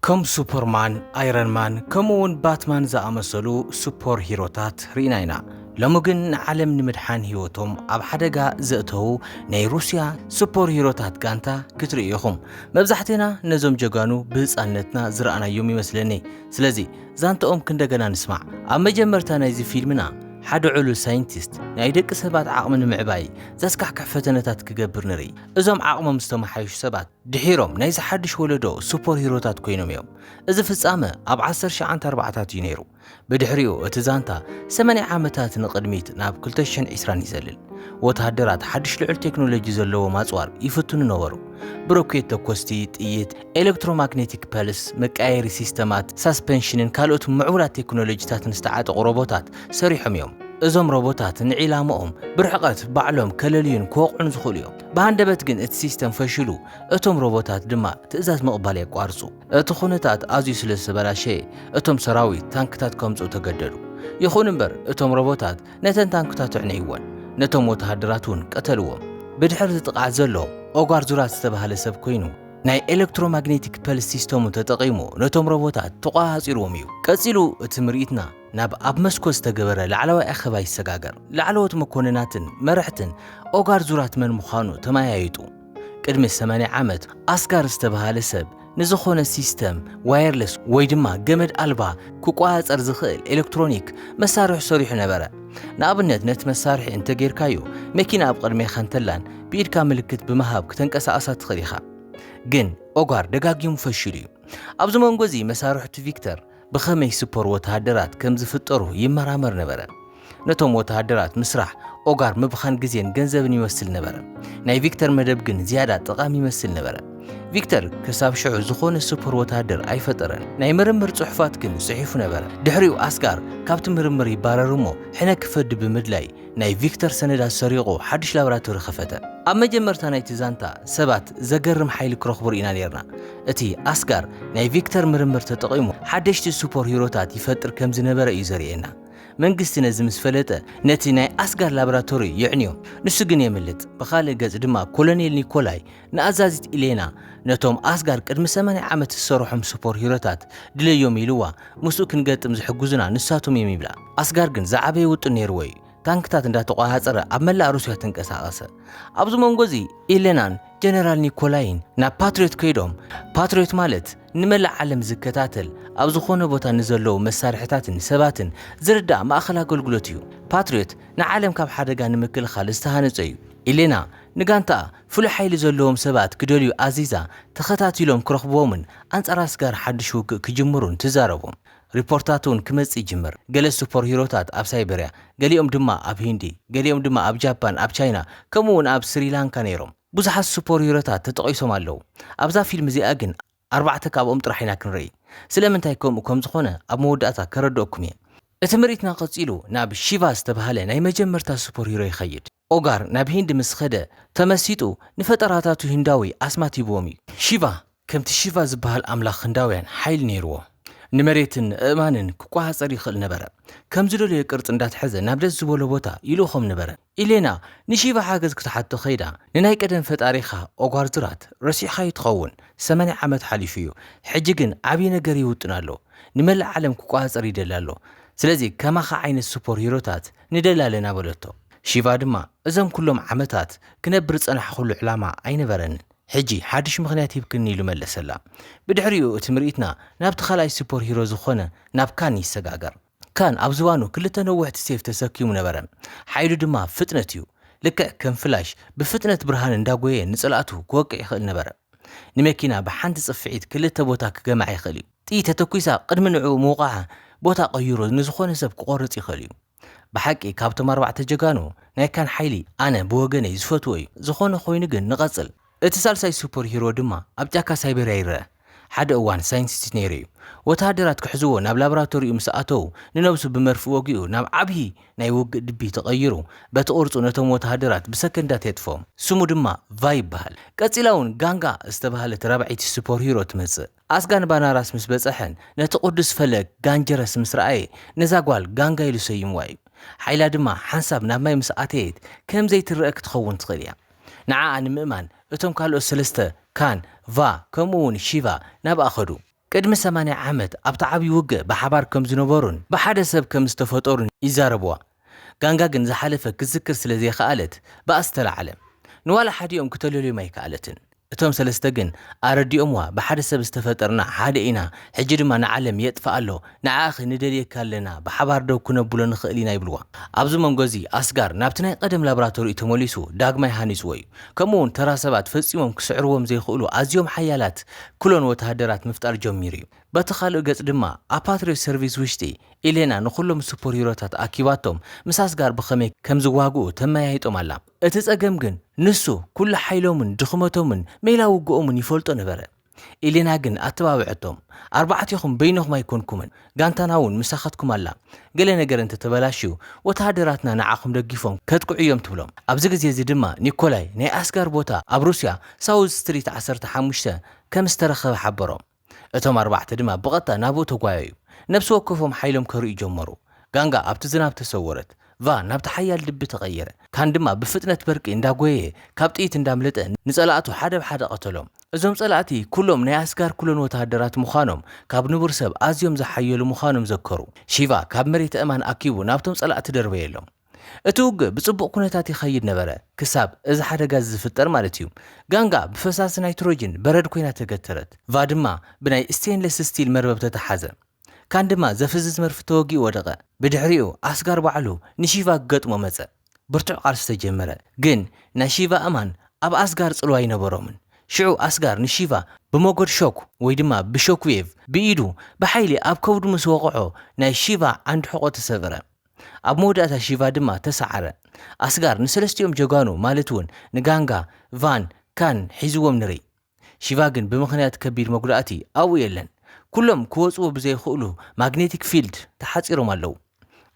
كم سوبرمان، ايرون مان، كمون باتمان زامسلو سوبر هيروتات ريناينا لمجن عالم نمدحان هيوتهم اب حدقا زئتو ناي روسيا سوبر هيروتات كانتا كتريوهم مبزحتنا نزوم جغانو بصانتنا زرعنا يومي مسلني سلازي زانتهم كندغنا نسمع اما جمرتا نايزي فيلمنا حد علو ساينتيست ناي دق سبات عقم نمعباي زاسكحكح فتنتات كغبر نري ازوم عقم مستمحيش سبات دحيروم ناي زحدش ولدو سوبر هيروتات كوينوم يوم اذا فصامه اب 10 ينيرو بدحريو اتزانتا 8 عامتات نقدميت ناب 2020 يزلل وتهدرات حدش لعل تكنولوجي زلو ماصوار يفتون نورو بروكيت تكوستي طيت الكترومagnetic بلس مقايري سيستمات سسبنشن كالوت معولات تكنولوجيات نستعاطق روبوتات سريحم يوم ازوم روبوتات نعلامهم برحقت بعلم كلليون كوقعن زخوليوم بهندبت جن السيستم فشلو اتوم روبوتات دما تأزاز مقبال يقوارسو اتخونتات ازيو سلس بلاشي اتوم سراوي تانكتات كمزو تقدرو يخون بر اتوم روبوتات نتن تانكتات عنيوان نتوم متهدراتون قتلوهم بدحر تقع زلو اوغار زورات استبهال سب كوينو ناي الكترومagnetic بلس سيستم تتقيمو نتوم روبوتات تقاصيروم يو قصيلو تمريتنا ناب اب مسكوس تجبره لعلوى اخبا يسغاغر لعلوت مكونناتن مرحتن اوغار زورات من مخانو تمايايتو قدم 8 عامت اسكار استبهال سب نزخونه سيستم وايرلس ويدما جمد البا كوقاصر زخيل الكترونيك مسارح صريح نبره نابنت نت مسارح انت غيركايو ماكينه اب قدمي خنتلان بيدكا ملكت بمهاب كتنقساسات خريخه جن اوغار دغاغيم فشليو ابز منغوزي مسارح فيكتور بخمي سوبر وتهدرات كم زفطرو يمرامر نبره نتوم وتهدرات مسرح اوغار مبخان غزين ገንዘብን ይመስል ነበር ናይ ቪክተር መደብ ግን زياده ጠቃሚ ይመስል ነበር ቪክተር ከሳብ ሽዑ ዝኾነ ሱፐር ወታደር አይፈጠረን ናይ ምርምር ጽሑፋት ግን ጽሒፉ ነበር ድሕሪው አስጋር ካብቲ ምርምር ይባረሩሞ ሕነ ክፈድ ብምድላይ ናይ ቪክተር ሰነዳት ሰሪቆ ሓድሽ ላብራቶሪ ከፈተ ኣብ መጀመርታ ናይ ትዛንታ ሰባት ዘገርም ሓይሊ ክረኽቡ ኢና ነርና እቲ አስጋር ናይ ቪክተር ምርምር ተጠቂሙ ሓደሽቲ ሱፐር ሂሮታት ይፈጥር ከም ዝነበረ እዩ ዘርየና መንግስት ነዝምስ ፈለጠ ነቲ ናይ አስጋር ላብራቶሪ ይዕኒዮም ንሱ ግን የምልጥ በኻለ ገጽ ድማ ኮሎኔል ኒኮላይ ንኣዛዚት ኢሌና ነቶም አስጋር ቅድሚ 8 ዓመት ዝሰርሖም ሱፐር ሂሮታት ድለዮም ኢልዋ ሙሱ ክንገጥም ዝሕግዙና ንሳቶም የሚብላ አስጋር ግን ዛዕበይ ውጥ ነይርዎ ታንክታት እንዳተቋሃፀረ ኣብ መላእ ሩስያ ተንቀሳቀሰ ኣብዚ መንጎዚ ኢሌናን ጀነራል ኒኮላይን ና ፓትሪዮት ከይዶም ፓትሪዮት ማለት ንመላእ ዓለም ዝከታተል ኣብ ዝኾነ ቦታ ንዘለው መሳርሕታትን ሰባትን ዝርዳእ ማእኸል ኣገልግሎት እዩ ፓትሪዮት ንዓለም ካብ ሓደጋ ንምክልኻል ዝተሃነፀ እዩ ኢሌና ንጋንታ ፍሉይ ሓይሊ ዘለዎም ሰባት ክደልዩ ኣዚዛ ተኸታቲሎም ክረኽብዎምን ኣንጻር አስጋር ሓድሽ ውግእ ክጅምሩን ትዛረቦም ሪፖርታቱን ክመጽ ይጅምር ገለ ሱፐር ሂሮታት ኣብ ሳይበሪያ ገሊኦም ድማ ኣብ ሂንዲ ገሊኦም ድማ ኣብ ጃፓን ኣብ ቻይና ከምኡውን ኣብ ስሪላንካ ነይሮም ብዙሓት ሱፐር ሂሮታት ተጠቂሶም ኣለው ኣብዛ ፊልም እዚኣ ግን 4 ካብኦም ጥራሕና ክንርኢ ስለምንታይ ከም ዝኾነ ኣብ መወዳእታ ከረድኦኩም እየ እቲ ምርኢትና ቀፂሉ ናብ ሺቫ ዝተባሃለ ናይ መጀመርታ ሱፐር ሂሮ ይኸይድ ኦጋር ናብ ሂንድ ምስ ኸደ ተመሲጡ ንፈጠራታቱ ሂንዳዊ ኣስማት ይብዎም እዩ ሺቫ ከምቲ ሺቫ ዝበሃል ኣምላኽ ህንዳውያን ሓይሊ ነይርዎ ንመሬትን እማንን ክቋሃፀር ይኽእል ነበረ ከም ዝደለየ ቅርጽ እንዳትሐዘ ናብ ደስ ዝበሎ ቦታ ይልኾም ነበረ ኢሌና ንሺቫ ሓገዝ ክትሓቶ ኸይዳ ንናይ ቀደም ፈጣሪኻ ኦጓር ዝራት ረሲሕኻ ይትኸውን 8 ዓመት ሓሊፉ እዩ ሕጂ ግን ዓብዪ ነገር ይውጥን ኣሎ ንመላእ ዓለም ክቋሃፀር ይደሊ ኣሎ ስለዚ ከማኻ ዓይነት ሱፐር ሂሮታት ንደሊ ኣለና በለቶ ሺቫ ድማ እዞም ኩሎም ዓመታት ክነብር ፀናሕ ኩሉ ዕላማ ኣይነበረንን ሕጂ ሓድሽ ምኽንያት ይብክን ኢሉ መለሰላ ብድሕሪኡ እቲ ምርኢትና ናብቲ ካልኣይ ሱፐር ሂሮ ዝኾነ ናብ ካን ይሰጋገር ካን ኣብ ዝባኑ ክልተ ነዊሕቲ ሴፍ ተሰኪሙ ነበረ ሓይሉ ድማ ፍጥነት እዩ ልክዕ ከም ፍላሽ ብፍጥነት ብርሃን እንዳጎየ ንጽላእቱ ክወቅዕ ይኽእል ነበረ ንመኪና ብሓንቲ ጽፍዒት ክልተ ቦታ ክገማዕ ይኽእል እዩ ጥይት ተተኲሳ ቅድሚ ንዑ ምውቃዓ ቦታ ቀይሮ ንዝኾነ ሰብ ክቆርጽ ይኽእል እዩ ብሓቂ ካብቶም 4 ጀጋኑ ናይ ካን ሓይሊ ኣነ ብወገነይ ዝፈትዎ እዩ ዝኾነ ኮይኑ ግን ንቐጽል እቲ ሳልሳይ ሱፐር ሂሮ ድማ ኣብ ጫካ ሳይበርያ ይርአ ሓደ እዋን ሳይንቲስት ነይሩ እዩ ወታደራት ክሕዝዎ ናብ ላብራቶሪኡ ምስ ኣተው ንነብሱ ብመርፊ ወጊኡ ናብ ዓብዪ ናይ ውግእ ድቢ ተቐይሩ በቲ ቅርጹ ነቶም ወታደራት ብሰከንዳት የጥፎም ስሙ ድማ ቫ ይበሃል ቀፂላውን ጋንጋ ዝተባሃለት ራብዒቲ ሱፐር ሂሮ ትመጽእ ኣስጋን ባናራስ ምስ በጽሐን ነቲ ቅዱስ ፈለግ ጋንጀረስ ምስ ረኣየ ነዛ ጓል ጋንጋ ኢሉ ሰይምዋ እዩ ሓይላ ድማ ሓንሳብ ናብ ማይ ምስ ኣተየት ከም ዘይትርአ ክትኸውን ትኽእል እያ ንዓኣ ንምእማን እቶም ካልኦት ሰለስተ ካን ቫ ከምኡውን ሺቫ ናብ ኣኸዱ ቅድሚ 80 ዓመት ኣብቲ ዓብይ ውግእ ብሓባር ከም ዝነበሩን ብሓደ ሰብ ከም ዝተፈጠሩን ይዛረብዋ ጋንጋ ግን ዝሓለፈ ክዝክር ስለ ዘይከኣለት ብኣስተላዓለ ንዋላ ሓዲኦም ክተለልዮም ኣይከኣለትን እቶም ሰለስተ ግን ኣረዲኦምዋ ብሓደ ሰብ ዝተፈጠርና ሓደ ኢና ሕጂ ድማ ንዓለም የጥፋ ኣሎ ንዓኺ ንደልየካ ኣለና ብሓባር ደው ክነብሎ ንኽእል ኢና ይብልዋ ኣብዚ መንጎዚ ኣስጋር ናብቲ ናይ ቀደም ላብራቶሪ ተመሊሱ ዳግማይ ሃኒፅዎ እዩ ከምኡውን ተራ ሰባት ፈፂሞም ክስዕርዎም ዘይኽእሉ ኣዝዮም ሓያላት ኩሎን ወተሃደራት ምፍጣር ጀሚሩ እዩ በቲ ካልእ ገጽ ድማ ኣፓትሪዮት ሰርቪስ ውሽጢ ኢሌና ንኹሎም ሱፐር ሂሮታት ኣኪባቶም ምስ ኣስጋር ብኸመይ ከም ዝዋግኡ ተመያይጦም ኣላ እቲ ጸገም ግን ንሱ ኩሉ ሓይሎምን ድኽመቶምን ሜላ ውግኦምን ይፈልጦ ነበረ ኢሌና ግን ኣተባብዐቶም ኣርባዕቲኹም በይንኹም ኣይኮንኩምን ጋንታና እውን ምሳኻትኩም ኣላ ገለ ነገር እንተተበላሽዩ ወተሃደራትና ንዓኹም ደጊፎም ከጥቅዑዮም ትብሎም ኣብዚ ግዜ እዚ ድማ ኒኮላይ ናይ ኣስጋር ቦታ ኣብ ሩስያ ሳውዝ ስትሪት 15 ከም ዝተረኸበ ሓበሮም እቶም ኣርባዕተ ድማ ብቐጥታ ናብኡ ተጓየዩ ነብሲ ወከፎም ሓይሎም ከርእዩ ጀመሩ ጋንጋ ኣብቲ ዝናብ ተሰወረት ቫ ናብቲ ሓያል ልቢ ተቐየረ ካን ድማ ብፍጥነት በርቂ እንዳጎየ ካብ ጥይት እንዳምለጠ ንጸላእቱ ሓደ ብሓደ ቀተሎም እዞም ጸላእቲ ኩሎም ናይ ኣስጋር ኩሎን ወተሃደራት ምዃኖም ካብ ንቡር ሰብ ኣዝዮም ዝሓየሉ ምዃኖም ዘከሩ ሺቫ ካብ መሬት እማን ኣኪቡ ናብቶም ጸላእቲ ደርበየሎም እቲ ውግእ ብጽቡቕ ኩነታት ይኸይድ ነበረ ክሳብ እዚ ሓደጋ ዝፍጠር ማለት እዩ ጋንጋ ብፈሳሲ ናይትሮጅን በረድ ኮይና ተገተረት ቫ ድማ ብናይ ስቴንለስ ስቲል መርበብ ተተሓዘ ካን ድማ ዘፍዝዝ መርፊ ተወጊኡ ወደቐ ብድሕሪኡ ኣስጋር ባዕሉ ንሺቫ ገጥሞ መጸ ብርቱዕ ቃልሲ ተጀመረ ግን ናይ ሺቫ እማን ኣብ ኣስጋር ጽልዋ ይነበሮምን ሽዑ ኣስጋር ንሺቫ ብሞገድ ሾክ ወይ ድማ ብሾክዌቭ ብኢዱ ብሓይሊ ኣብ ከብዱ ምስ ወቕዖ ናይ ሺቫ ዓንዲ ሕቖ ተሰብረ ኣብ መወዳእታ ሺቫ ድማ ተሰዓረ ኣስጋር ንሰለስቲኦም ጀጋኑ ማለት እውን ንጋንጋ ቫን ካን ሒዝዎም ንርኢ ሺቫ ግን ብምኽንያት ከቢድ መጉዳእቲ ኣብኡ የለን ኩሎም ክወጽዎ ብዘይኽእሉ ማግኔቲክ ፊልድ ተሓፂሮም ኣለዉ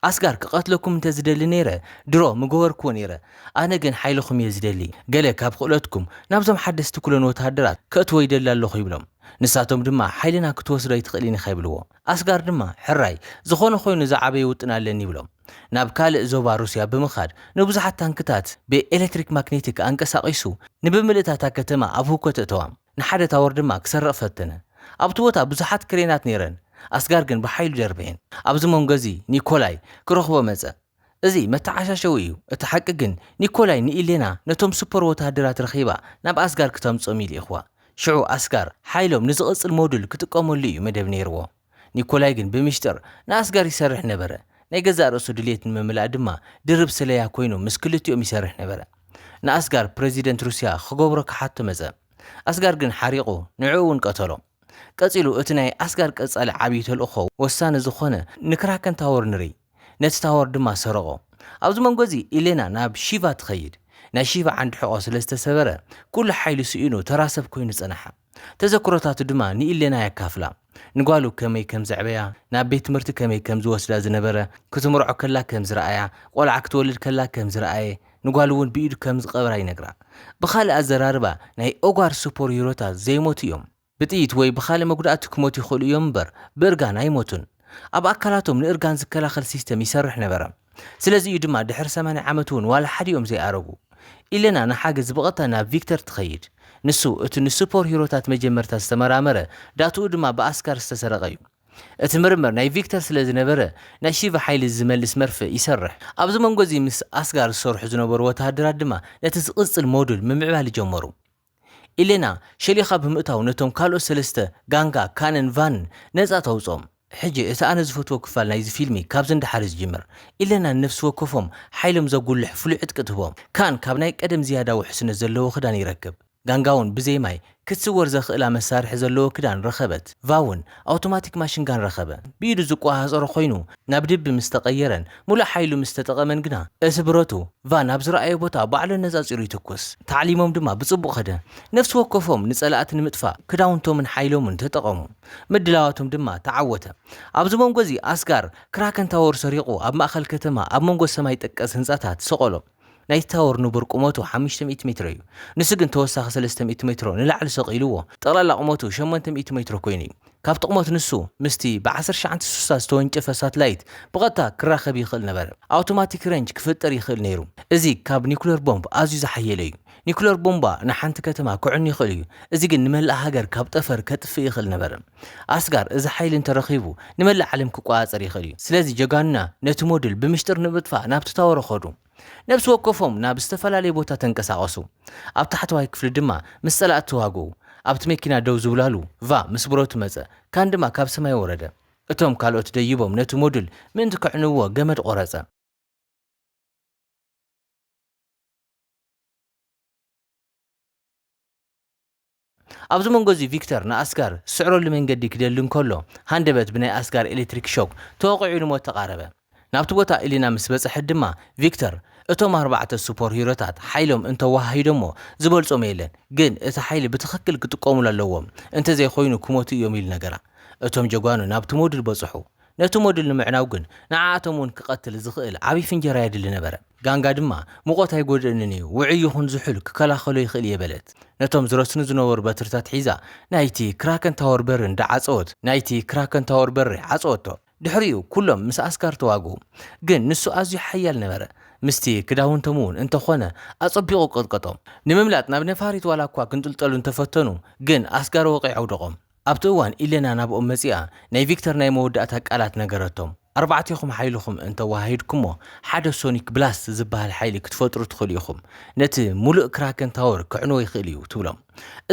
ኣስጋር ክቐትለኩም እንተዝደሊ ነይረ ድሮ ምገበርክዎ ነይረ ኣነ ግን ሓይልኹም እየ ዝደሊ ገለ ካብ ክእለትኩም ናብዞም ሓደስቲ ኩሎን ወተሃደራት ከእትዎ ይደሊ ኣለኹ ይብሎም ንሳቶም ድማ ሓይልና ክትወስዶ ይትኽእልን ኢኻ ይብልዎ ኣስጋር ድማ ሕራይ ዝኾነ ኮይኑ ዝዓበየ ውጥን ኣለኒ ይብሎም ናብ ካልእ ዞባ ሩስያ ብምኻድ ንብዙሓት ታንክታት ብኤሌክትሪክ ማግኔቲክ አንቀሳቒሱ ንብምልእታታ ከተማ ኣብ ህውከት እተዋ ንሓደ ታወር ድማ ክሰርቕ ፈተነ ኣብቲ ቦታ ብዙሓት ክሬናት ነይረን ኣስጋር ግን ብሓይሉ ደርበየን ኣብዚ መንጎዚ ኒኮላይ ክረኽቦ መጸ እዚ መተዓሻሸው እዩ እቲ ሓቂ ግን ኒኮላይ ንኢሌና ነቶም ሱፐር ወተሃደራት ረኺባ ናብ ኣስጋር ክተምጾም ኢሉ ኢኽዋ ሽዑ ኣስጋር ሓይሎም ንዝቕጽል ሞዱል ክጥቀመሉ እዩ መደብ ነይርዎ ኒኮላይ ግን ብምሽጥር ንኣስጋር ይሰርሕ ነበረ ናይ ገዛ ርእሱ ድሌት ንምምላእ ድማ ድርብ ስለያ ኮይኑ ምስ ክልቲኦም ይሰርሕ ነበረ ንኣስጋር ፕሬዚደንት ሩስያ ክገብሮ ክሓቶ መጸ ኣስጋር ግን ሓሪቑ ንዕኡ እውን ቀተሎ ቀጺሉ እቲ ናይ ኣስጋር ቀጻሊ ዓብዪ ተልእኾ ወሳኒ ዝኾነ ንክራከን ታወር ንርኢ ነቲ ታወር ድማ ሰረቆ ኣብዚ መንጎዚ ኢሌና ናብ ሺቫ ትኸይድ ናይ ሺቫ ዓንዲ ሕቖ ስለ ዝተሰበረ ኩሉ ሓይሉ ስኢኑ ተራሰብ ኮይኑ ጸናሐ ተዘክሮታቱ ድማ ንኢሌና ያካፍላ ንጓሉ ከመይ ከም ዘዕበያ ናብ ቤት ትምህርቲ ከመይ ከም ዝወስዳ ዝነበረ ክትምርዖ ከላ ከም ዝረኣያ ቆልዓ ክትወልድ ከላ ከም ዝረኣየ ንጓሉ እውን ብኢዱ ከም ዝቐብራ ይነግራ ብኻልእ ኣዘራርባ ናይ ኦጓር ሱፐር ሂሮታት ዘይሞቱ እዮም ብጥይት ወይ ብኻልእ መጉዳእቲ ክሞቱ ይኽእሉ እዮም እምበር ብእርጋን ኣይሞቱን ኣብ ኣካላቶም ንእርጋን ዝከላኸል ሲስተም ይሰርሕ ነበረ ስለዚ እዩ ድማ ድሕሪ 80 ዓመት እውን ዋላ ሓዲኦም ዘይኣረጉ ኢሌና ንሓገዝ ብቐጥታ ናብ ቪክተር ትኸይድ ንሱ እቲ ንሱፐር ሂሮታት መጀመርታ ዝተመራመረ ዳትኡ ድማ ብኣስጋር ዝተሰረቀ እዩ እቲ ምርምር ናይ ቪክተር ስለ ዝነበረ ናይ ሺቫ ሓይሊ ዝመልስ መርፊ ይሰርሕ ኣብዚ መንጎዚ ምስ ኣስጋር ዝሰርሑ ዝነበሩ ወተሃደራት ድማ ነቲ ዝቕጽል ሞዱል ምምዕባል ጀመሩ ኢሌና ሸሊኻ ብምእታው ነቶም ካልኦት ሰለስተ ጋንጋ ካንን ቫንን ነጻ ተውጾም ሕጂ እቲ ኣነ ዝፈትዎ ክፋል ናይዚ ፊልሚ ካብዚ እንዳሓረ ዝጅምር ኢሌና ነፍሲ ወከፎም ሓይሎም ዘጉልሕ ፍሉይ ዕጥቂ ትህቦም ካን ካብ ናይ ቀደም ዝያዳ ውሕስነት ዘለዎ ክዳን ይረክብ ጋንጋውን ብዘይማይ ክትስወር ዘኽእላ መሳርሒ ዘለዎ ክዳን ረኸበት ቫውን ኣውቶማቲክ ማሽንጋን ረኸበ ብኢዱ ዝቋሃፀሮ ኮይኑ ናብ ድቢ ምስ ተቐየረን ሙሉእ ሓይሉ ምስ ተጠቐመን ግና እቲ ብረቱ ቫ ናብ ዝረኣየ ቦታ ባዕሉ ነፃፂሩ ይትኩስ ታዕሊሞም ድማ ብጽቡቕ ኸደ ነፍሲ ወከፎም ንጸላእቲ ንምጥፋእ ክዳውንቶምን ሓይሎምን ተጠቐሙ ምድላዋቶም ድማ ተዓወተ ኣብዚ መንጎዚ ኣስጋር ክራከን ታወር ሰሪቑ ኣብ ማእኸል ከተማ ኣብ መንጎ ሰማይ ጠቀስ ህንጻታት ሰቆሎ ናይ ታወር ንቡር ቁመቱ 500 ሜትር እዩ ንሱ ግን ተወሳኺ 300 ሜትሮ ንላዕሊ ሰቂልዎ ጠቕላላ ቁመቱ 800 ሜትሮ ኮይኑ ካብ ጥቕሞት ንሱ ምስቲ ብ1960 ዝተወንጨፈ ሳተላይት ብቐጥታ ክራኸብ ይኽእል ነበረ ኣውቶማቲክ ሬንጅ ክፍጠር ይኽእል ነይሩ እዚ ካብ ኒኩለር ቦምብ ኣዝዩ ዝሓየለ እዩ ኒኩለር ቦምባ ንሓንቲ ከተማ ክዕን ይኽእል እዩ እዚ ግን ንመላእ ሃገር ካብ ጠፈር ከጥፍእ ይኽእል ነበረ ኣስጋር እዚ ሓይሊ እንተረኺቡ ንመላእ ዓለም ክቆፃፀር ይኽእል እዩ ስለዚ ጀጋኑና ነቲ ሞድል ብምሽጥር ንምጥፋእ ናብቲ ታወር ኸዱ ነብሲ ወከፎም ናብ ዝተፈላለየ ቦታ ተንቀሳቐሱ ኣብ ታሕተዋይ ክፍሊ ድማ ምስ ጸላእቲ ተዋግኡ ኣብቲ መኪና ደው ዝብላሉ ቫ ምስ ብሮቱ መጸ ካን ድማ ካብ ሰማይ ወረደ እቶም ካልኦት ደይቦም ነቲ ሞድል ምእንቲ ክዕንዎ ገመድ ቆረጸ ኣብዚ መንጎ እዚ ቪክተር ንኣስጋር ስዕረሉ መንገዲ ክደልን ከሎ ሃንደበት ብናይ ኣስጋር ኤሌክትሪክ ሾክ ተወቂዑ ንሞት ተቃረበ ናብቲ ቦታ ኢሊና ምስ በጽሐ ድማ ቪክተር እቶም 4 ሱፐር ሂሮታት ሓይሎም እንተዋሃሂዶሞ ዝበልጾም የለን ግን እቲ ሓይሊ ብትኽክል ክጥቀሙሉ ኣለዎም እንተዘይ ኮይኑ ክሞቱ እዮም ኢሉ ነገራ እቶም ጀጓኑ ናብቲ ሞድል በጽሑ ነቲ ሞድል ንምዕናው ግን ንዓኣቶም እውን ክቐትል ዝኽእል ዓብይ ፍንጀራ የድሊ ነበረ ጋንጋ ድማ ሙቆት ኣይጎድእንን እዩ ውዑይ ይኹን ዝሑል ክከላኸሎ ይኽእል የበለት ነቶም ዝረስኑ ዝነበሩ በትርታት ሒዛ ናይቲ ክራከን ታወር በሪ እንዳዓፀወት ናይቲ ክራከን ታወር በሪ ዓፀወቶ ድሕሪኡ ኩሎም ምስ ኣስጋር ተዋግኡ ግን ንሱ ኣዝዩ ሓያል ነበረ ምስቲ ክዳውንቶም እውን እንተኾነ ኣጸቢቑ ቀጥቀጦም ንምምላጥ ናብ ነፋሪት ዋላ እኳ ክንጥልጠሉ እንተፈተኑ ግን ኣስጋር ወቂዑ ኣውደቖም ኣብቲ እዋን ኢሌና ናብኦም መጺኣ ናይ ቪክተር ናይ መወዳእታ ቃላት ነገረቶም ኣርባዕቲኹም ሓይልኹም እንተዋሃሂድኩሞ ሓደ ሶኒክ ብላስት ዝበሃል ሓይሊ ክትፈጥሩ ትኽእሉ ኢኹም ነቲ ሙሉእ ክራከን ታወር ክዕንዎ ይኽእል እዩ ትብሎም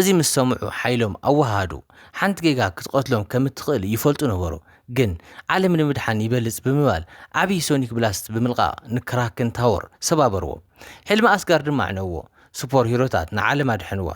እዚ ምስ ሰምዑ ሓይሎም ኣዋሃዱ ሓንቲ ጌጋ ክትቀትሎም ከም እትኽእል ይፈልጡ ነበሩ ግን ዓለም ንምድሓን ይበልጽ ብምባል ዓብይ ሶኒክ ብላስት ብምልቃቕ ንክራከን ታወር ሰባበርዎ ሕልሚ ኣስጋር ድማ ዕነውዎ ሱፐር ሂሮታት ንዓለም ኣድሕንዋ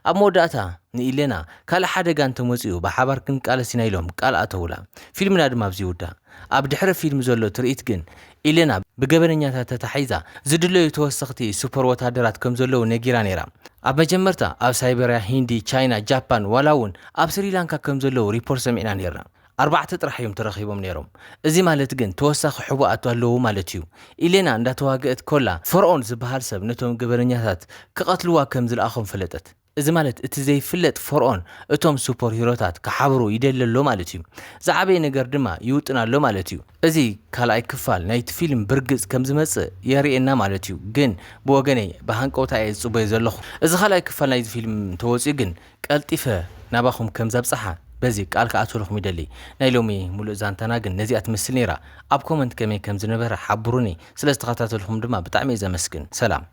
ኣብ መወዳእታ ንኢሌና ካልእ ሓደጋ እንተመጺኡ ብሓባር ክንቃለሲና ኢሎም ቃል ኣተውላ ፊልምና ድማ ኣብዚ ይውዳእ ኣብ ድሕሪ ፊልም ዘሎ ትርኢት ግን ኢሌና ብገበነኛታት ተታሒዛ ዝድለዩ ተወሰኽቲ ሱፐር ወታደራት ከም ዘለዉ ነጊራ ነይራ ኣብ መጀመርታ ኣብ ሳይበርያ ሂንዲ ቻይና ጃፓን ዋላ እውን ኣብ ስሪላንካ ከም ዘለዉ ሪፖርት ሰሚዕና ነርና 4 ጥራሕ እዮም ተረኺቦም ነይሮም እዚ ማለት ግን ተወሳኺ ሕቡኣት ኣለዉ ማለት እዩ ኢሌና እንዳተዋግአት ኮላ ፈርዖን ዝበሃል ሰብ ነቶም ገበነኛታት ክቐትልዋ ከም ዝለኣኾም ፈለጠት እዚ ማለት እቲ ዘይፍለጥ ፈርዖን እቶም ሱፐር ሂሮታት ክሓብሩ ይደለሎ ማለት እዩ ዝዓበየ ነገር ድማ ይውጥናሎ ማለት እዩ እዚ ካልኣይ ክፋል ናይቲ ፊልም ብርግጽ ከም ዝመጽእ የርእየና ማለት እዩ ግን ብወገነይ ብሃንቀውታ እየ ዝጽበዮ ዘለኹ እዚ ካልኣይ ክፋል ናይቲ ፊልም ተወፂኡ ግን ቀልጢፈ ናባኹም ከም ዘብጽሓ በዚ ቃል ከኣትወልኹም ይደሊ ናይ ሎሚ ሙሉእ ዛንታና ግን ነዚኣ ትመስል ነይራ ኣብ ኮመንት ከመይ ከም ዝነበረ ሓብሩኒ ስለ ዝተኸታተልኩም ድማ ብጣዕሚ እየ ዘመስግን ሰላም